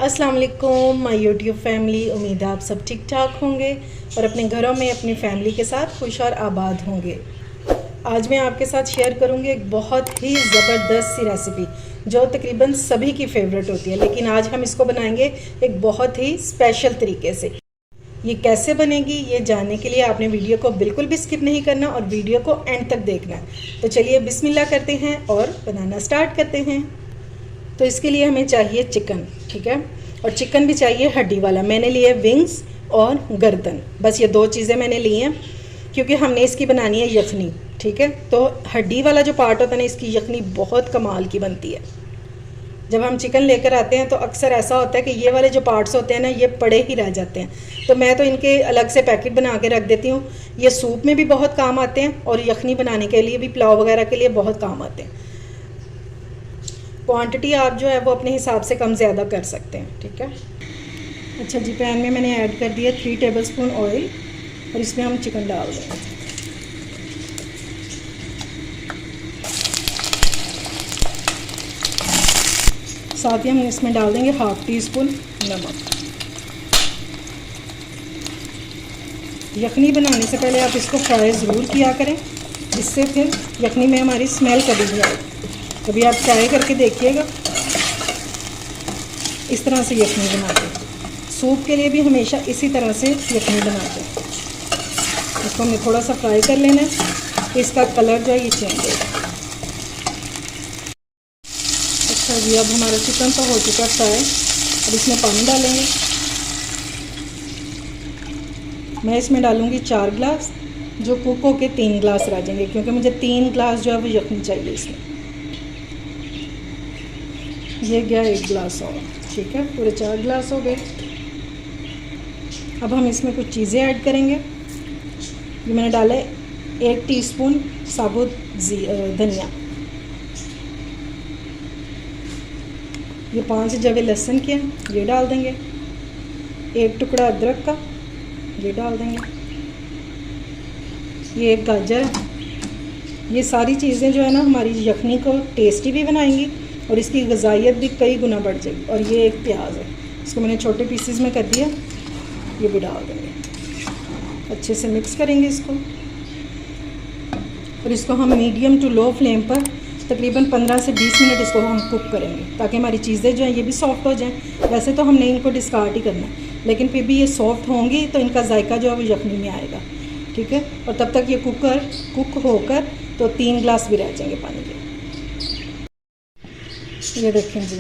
अस्सलाम वालेकुम my YouTube family. उम्मीद है आप सब ठीक ठाक होंगे और अपने घरों में अपनी फैमिली के साथ खुश और आबाद होंगे। आज मैं आपके साथ शेयर करूंगी एक बहुत ही ज़बरदस्त सी रेसिपी जो तकरीबन सभी की फेवरेट होती है, लेकिन आज हम इसको बनाएंगे एक बहुत ही स्पेशल तरीके से। ये कैसे बनेगी ये जानने के लिए आपने वीडियो को बिल्कुल भी स्किप नहीं करना और वीडियो को एंड तक देखना है। तो चलिए बिस्मिल्लाह करते हैं और बनाना स्टार्ट करते हैं। तो इसके लिए हमें चाहिए चिकन, ठीक है, और चिकन भी चाहिए हड्डी वाला। मैंने लिए विंग्स और गर्दन, बस ये दो चीज़ें मैंने ली हैं क्योंकि हमने इसकी बनानी है यखनी, ठीक है। तो हड्डी वाला जो पार्ट होता है ना, इसकी यखनी बहुत कमाल की बनती है। जब हम चिकन लेकर आते हैं तो अक्सर ऐसा होता है कि ये वाले जो पार्ट्स होते हैं ना, ये पड़े ही रह जाते हैं। तो मैं तो इनके अलग से पैकेट बना के रख देती हूँ। ये सूप में भी बहुत काम आते हैं और यखनी बनाने के लिए भी, पुलाव वगैरह के लिए बहुत काम आते हैं। क्वांटिटी आप जो है वो अपने हिसाब से कम ज़्यादा कर सकते हैं, ठीक है। अच्छा जी, पैन में मैंने ऐड कर दिया 3 टेबलस्पून ऑयल और इसमें हम चिकन डाल देंगे। साथ ही हम इसमें डाल देंगे 1/2 टीस्पून नमक। यखनी बनाने से पहले आप इसको फ्राई ज़रूर किया करें, जिससे फिर यखनी में हमारी स्मेल कभी नहीं आएगी। कभी आप ट्राई करके देखिएगा। इस तरह से यखनी बनाते हैं। सूप के लिए भी हमेशा इसी तरह से यखनी बनाते हैं। इसको हमें थोड़ा सा फ्राई कर लेना है, इसका कलर जो है ये चेंज होगा। अच्छा जी, अब हमारा चिकन तो हो चुका फ्राई। अब इसमें पानी डालेंगे। मैं इसमें डालूँगी 4 गिलास, जो कुक होके 3 गिलास रह जाएंगे, क्योंकि मुझे 3 गिलास जो है वो यखनी चाहिए इसमें। ये गया 1 गिलास और, ठीक है, पूरे 4 गिलास हो गए। अब हम इसमें कुछ चीज़ें ऐड करेंगे। ये मैंने डाला 1 टीस्पून साबुत धनिया, ये 5 जवे लहसुन के हैं, ये डाल देंगे। 1 टुकड़ा अदरक का, ये डाल देंगे। ये 1 गाजर है। ये सारी चीज़ें जो है ना हमारी यखनी को टेस्टी भी बनाएंगी और इसकी ग़िज़ाइयत भी कई गुना बढ़ जाएगी। और ये 1 प्याज है, इसको मैंने छोटे पीसेस में कर दिया, ये भी डाल देंगे। अच्छे से मिक्स करेंगे इसको और इसको हम मीडियम टू लो फ्लेम पर तकरीबन 15 से 20 मिनट इसको हम कुक करेंगे, ताकि हमारी चीज़ें जो हैं ये भी सॉफ्ट हो जाएं। वैसे तो हमने इनको डिस्कार्ड ही करना है, लेकिन फिर भी ये सॉफ्ट होंगी तो इनका जायका जो है वो यखनी में आएगा, ठीक है। और तब तक ये कुक होकर तो 3 गिलास भी रह जाएंगे पानी के। ये देखें जी,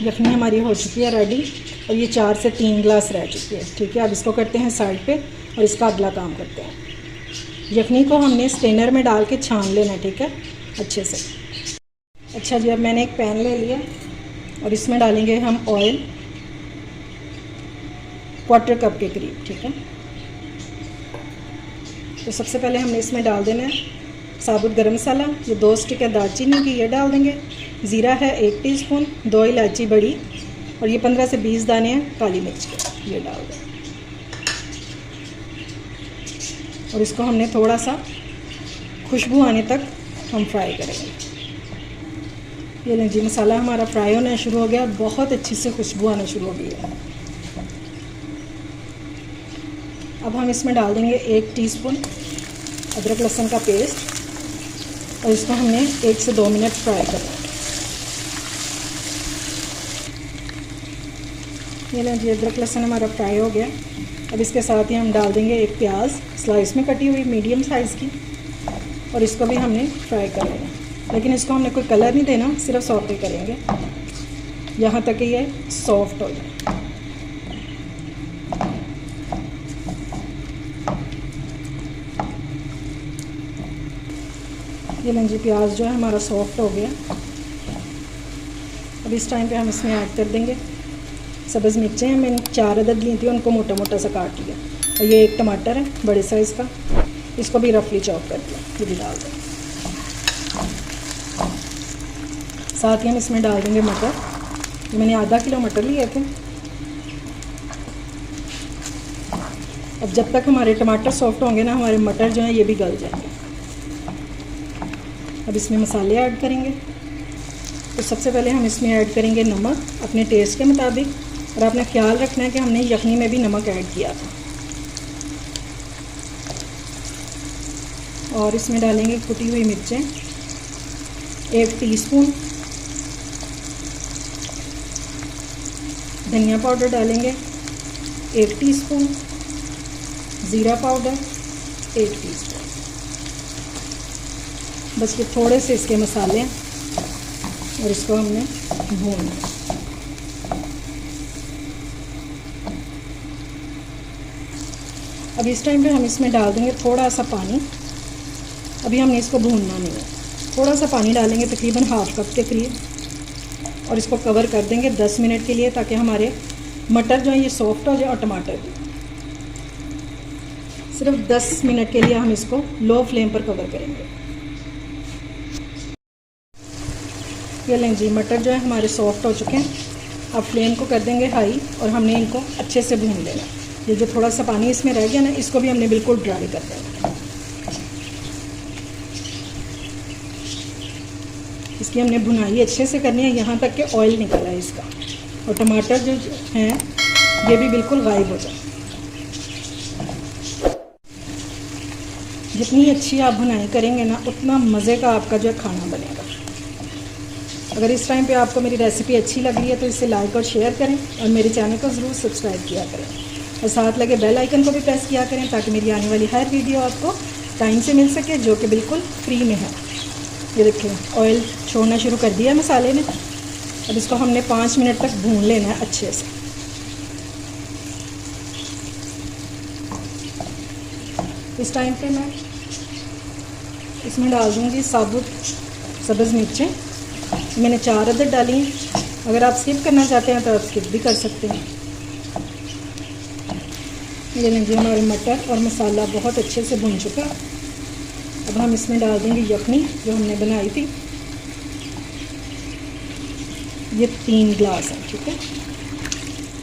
यखनी हमारी हो चुकी है रेडी और ये 4 से 3 गिलास रह चुकी है, ठीक है। अब इसको करते हैं साइड पे और इसका अगला काम करते हैं। यखनी को हमने स्ट्रेनर में डाल के छान लेना, ठीक है, अच्छे से। अच्छा जी, अब मैंने एक पैन ले लिया और इसमें डालेंगे हम ऑयल 1/4 कप के करीब, ठीक है। तो सबसे पहले हमने इसमें डाल देना है साबुत गरम मसाला, ये 2 स्टिक है दालचीनी की, ये डाल देंगे। ज़ीरा है 1 टीस्पून, 2 इलायची बड़ी और ये 15 से 20 दाने हैं काली मिर्च के, ये डाल दें। और इसको हमने थोड़ा सा खुशबू आने तक हम फ्राई करेंगे। ये लें जी, मसाला हमारा फ्राई होना शुरू हो गया, बहुत अच्छी से खुशबू आना शुरू हो गई है। अब हम इसमें डाल देंगे 1 टीस्पून अदरक लहसुन का पेस्ट और इसको हमने 1 से 2 मिनट फ्राई करना है। ये लें जी, अदरक लहसुन हमारा फ्राई हो गया। अब इसके साथ ही हम डाल देंगे 1 प्याज स्लाइस में कटी हुई मीडियम साइज़ की और इसको भी हमने फ्राई कर लेना, लेकिन इसको हमने कोई कलर नहीं देना, सिर्फ सौटे करेंगे यहाँ तक कि ये सॉफ्ट हो जाए। ये लें जी, प्याज जो है हमारा सॉफ्ट हो गया। अब इस टाइम पे हम इसमें ऐड कर देंगे सब्ज़ मिर्चें हैं, मैंने 4 अदद ली थी, उनको मोटा मोटा सा काट लिया। और ये 1 टमाटर है बड़े साइज़ का, इसको भी रफली चॉप कर दिया, ये भी डाल दें। साथ ही हम इसमें डाल देंगे मटर, मैंने आधा किलो मटर लिए थे। अब जब तक हमारे टमाटर सॉफ्ट होंगे ना, हमारे मटर जो हैं ये भी गल जाएंगे। अब इसमें मसाले ऐड करेंगे। तो सबसे पहले हम इसमें ऐड करेंगे नमक अपने टेस्ट के मुताबिक, और आपने ख्याल रखना है कि हमने यखनी में भी नमक ऐड किया था। और इसमें डालेंगे कुटी हुई मिर्चें 1 टीस्पून, धनिया पाउडर डालेंगे 1 टीस्पून, ज़ीरा पाउडर 1 टीस्पून। बस ये थोड़े से इसके मसाले और इसको हमने भूनना। अब इस टाइम पे हम इसमें डाल देंगे थोड़ा सा पानी। अभी हमने इसको भूनना नहीं है, थोड़ा सा पानी डालेंगे तकरीबन ½ कप के करीब, और इसको कवर कर देंगे 10 मिनट के लिए, ताकि हमारे मटर जो है ये सॉफ्ट हो जाए और टमाटर भी। सिर्फ 10 मिनट के लिए हम इसको लो फ्लेम पर कवर करेंगे। ये लें जी, मटर जो है हमारे सॉफ्ट हो चुके हैं। अब फ्लेम को कर देंगे हाई और हमने इनको अच्छे से भून लेना। ये जो थोड़ा सा पानी इसमें रह गया ना, इसको भी हमने बिल्कुल ड्राई कर देना। इसकी हमने भुनाई अच्छे से करनी है, यहाँ तक कि ऑयल निकला है इसका, और टमाटर जो हैं ये भी बिल्कुल गायब हो जाए। जितनी अच्छी आप भुनाई करेंगे ना, उतना मज़े का आपका जो है खाना बनेगा। अगर इस टाइम पे आपको मेरी रेसिपी अच्छी लग रही है तो इसे लाइक और शेयर करें, और मेरे चैनल को ज़रूर सब्सक्राइब किया करें, और साथ लगे बेल आइकन को भी प्रेस किया करें, ताकि मेरी आने वाली हर वीडियो आपको टाइम से मिल सके, जो कि बिल्कुल फ्री में है। ये देखिए ऑयल छोड़ना शुरू कर दिया मसाले ने। अब इसको हमने 5 मिनट तक भून लेना है अच्छे से। इस टाइम पे मैं इसमें डाल दूँगी साबुत सब्ज़ मिर्चें। मैंने 4 अदद डाली हैं। अगर आप स्किप करना चाहते हैं तो आप स्किप भी कर सकते हैं। ये लीजिए, हमारे मटर और मसाला बहुत अच्छे से भुन चुका। अब हम इसमें डाल देंगे यखनी जो हमने बनाई थी। ये 3 गिलास है, ठीक है,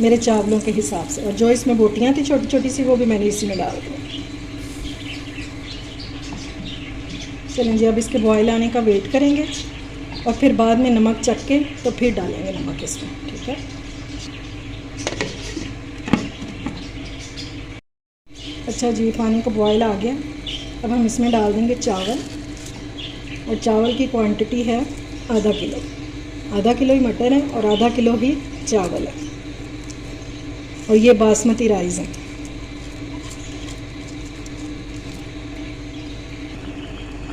मेरे चावलों के हिसाब से। और जो इसमें बोटियाँ थी छोटी छोटी सी, वो भी मैंने इसी में डाल दी। चलें जी, अब इसके बॉयल आने का वेट करेंगे, और फिर बाद में नमक चख के तो फिर डालेंगे नमक इसमें, ठीक है। अच्छा जी, पानी का बॉयल आ गया। अब हम इसमें डाल देंगे चावल, और चावल की क्वांटिटी है आधा किलो। आधा किलो ही मटर है और आधा किलो ही चावल है, और ये बासमती राइस है।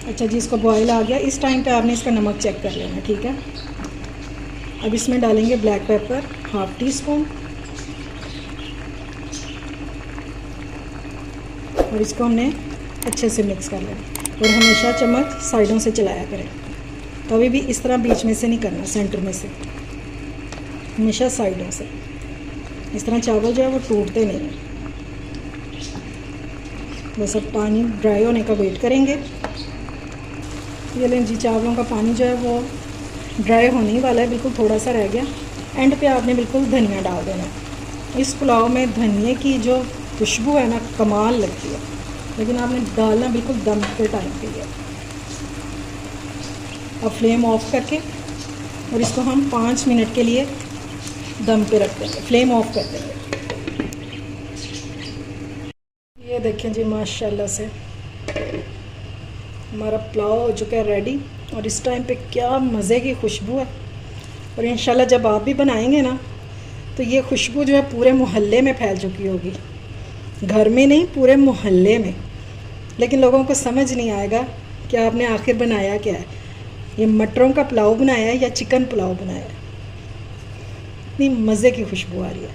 अच्छा जी, इसको बॉयल आ गया। इस टाइम पे आपने इसका नमक चेक कर लेना, ठीक है। अब इसमें डालेंगे ब्लैक पेपर ½ टीस्पून, और इसको हमने अच्छे से मिक्स कर लेना। और हमेशा चम्मच साइडों से चलाया करें, कभी भी इस तरह बीच में से नहीं करना, सेंटर में से, हमेशा साइडों से। इस तरह चावल जो है वो टूटते नहीं हैं। बस अब पानी ड्राई होने का वेट करेंगे। ये लें जी, चावलों का पानी जो है वो ड्राई होने ही वाला है, बिल्कुल थोड़ा सा रह गया। एंड पे आपने बिल्कुल धनिया डाल देना। इस पुलाव में धनिए की जो खुशबू है ना, कमाल लगती है, लेकिन आपने डालना बिल्कुल दम के टाइम पे है। अब फ्लेम ऑफ करके और इसको हम 5 मिनट के लिए दम पे रख देंगे, फ्लेम ऑफ कर देंगे। ये देखें जी, माशाल्लाह से हमारा पुलाव हो चुका है रेडी, और इस टाइम पे क्या मज़े की खुशबू है। और इंशाल्लाह जब आप भी बनाएंगे ना, तो ये खुशबू जो है पूरे मोहल्ले में फैल चुकी होगी, घर में नहीं, पूरे मोहल्ले में। लेकिन लोगों को समझ नहीं आएगा कि आपने आखिर बनाया क्या है। ये मटरों का पुलाव बनाया है या चिकन पुलाव बनाया है। इतनी मज़े की खुशबू आ रही है।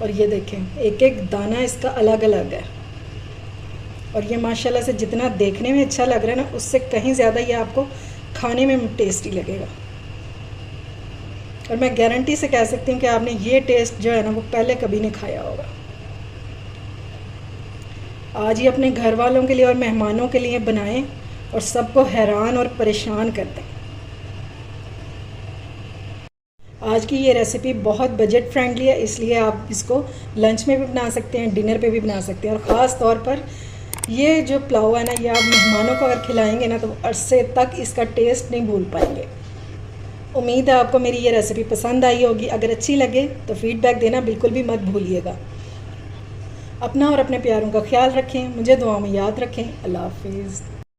और ये देखें, एक एक दाना इसका अलग अलग है, और ये माशाल्लाह से जितना देखने में अच्छा लग रहा है ना, उससे कहीं ज़्यादा ये आपको खाने में टेस्टी लगेगा। और मैं गारंटी से कह सकती हूँ कि आपने ये टेस्ट जो है ना, वो पहले कभी नहीं खाया होगा। आज ही अपने घर वालों के लिए और मेहमानों के लिए बनाएं, और सबको हैरान और परेशान कर दें। आज की ये रेसिपी बहुत बजट फ्रेंडली है, इसलिए आप इसको लंच में भी बना सकते हैं, डिनर पे भी बना सकते हैं। और ख़ास तौर पर ये जो पुलाव है ना, ये आप मेहमानों को अगर खिलाएंगे ना, तो अरसे तक इसका टेस्ट नहीं भूल पाएंगे। उम्मीद है आपको मेरी ये रेसिपी पसंद आई होगी। अगर अच्छी लगे तो फीडबैक देना बिल्कुल भी मत भूलिएगा। अपना और अपने प्यारों का ख्याल रखें, मुझे दुआओं में याद रखें। अल्लाह हाफिज़।